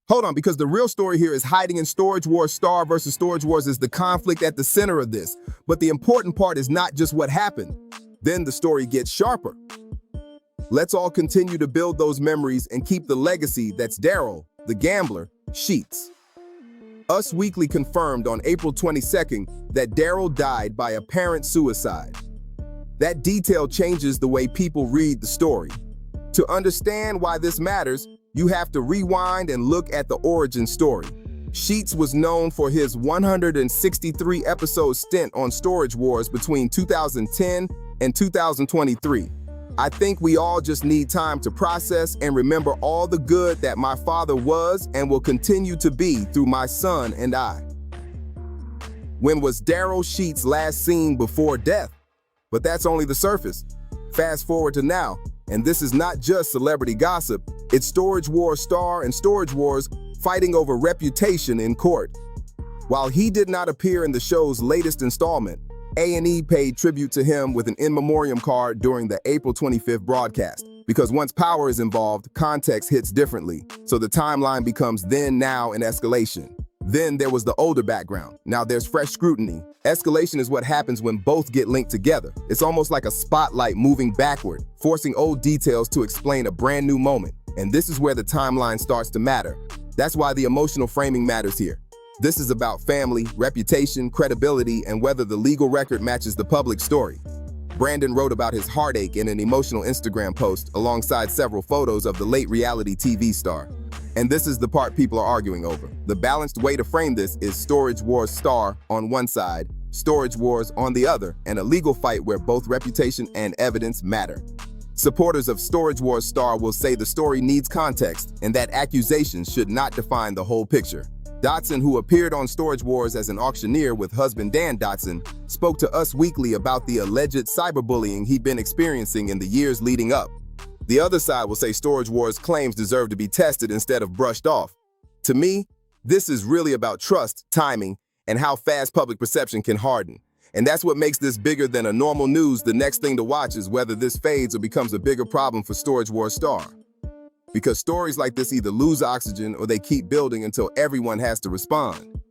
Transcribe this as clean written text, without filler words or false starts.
Hold on, because the real story here is hiding in Storage Wars. Star versus Storage Wars is the conflict at the center of this. But the important part is not just what happened. Then the story gets sharper. Let's all continue to build those memories and keep the legacy that's Darrell, the gambler, Sheets. Us Weekly confirmed on April 22nd that Darrell died by apparent suicide. That detail changes the way people read the story. To understand why this matters, you have to rewind and look at the origin story. Sheets was known for his 163-episode stint on Storage Wars between 2010 and 2023. I think we all just need time to process and remember all the good that my father was and will continue to be through my son and I. When was Darrell Sheets last seen before death? But that's only the surface. Fast forward to now, and this is not just celebrity gossip, it's Storage Wars star and Storage Wars fighting over reputation in court. While he did not appear in the show's latest installment, A&E paid tribute to him with an in memoriam card during the April 25th broadcast. Because once power is involved, context hits differently, so the timeline becomes then, now, and escalation. Then there was the older background. Now there's fresh scrutiny. Escalation is what happens when both get linked together. It's almost like a spotlight moving backward, forcing old details to explain a brand new moment. And this is where the timeline starts to matter. That's why the emotional framing matters here. This is about family, reputation, credibility, and whether the legal record matches the public story. Brandon wrote about his heartache in an emotional Instagram post alongside several photos of the late reality TV star. And this is the part people are arguing over. The balanced way to frame this is Storage Wars star on one side, Storage Wars on the other, and a legal fight where both reputation and evidence matter. Supporters of Storage Wars star will say the story needs context and that accusations should not define the whole picture. Dotson, who appeared on Storage Wars as an auctioneer with husband Dan Dotson, spoke to Us Weekly about the alleged cyberbullying he'd been experiencing in the years leading up. The other side will say Storage Wars claims deserve to be tested instead of brushed off. To me, this is really about trust, timing, and how fast public perception can harden. And that's what makes this bigger than a normal news. The next thing to watch is whether this fades or becomes a bigger problem for Storage Wars star. Because stories like this either lose oxygen or they keep building until everyone has to respond.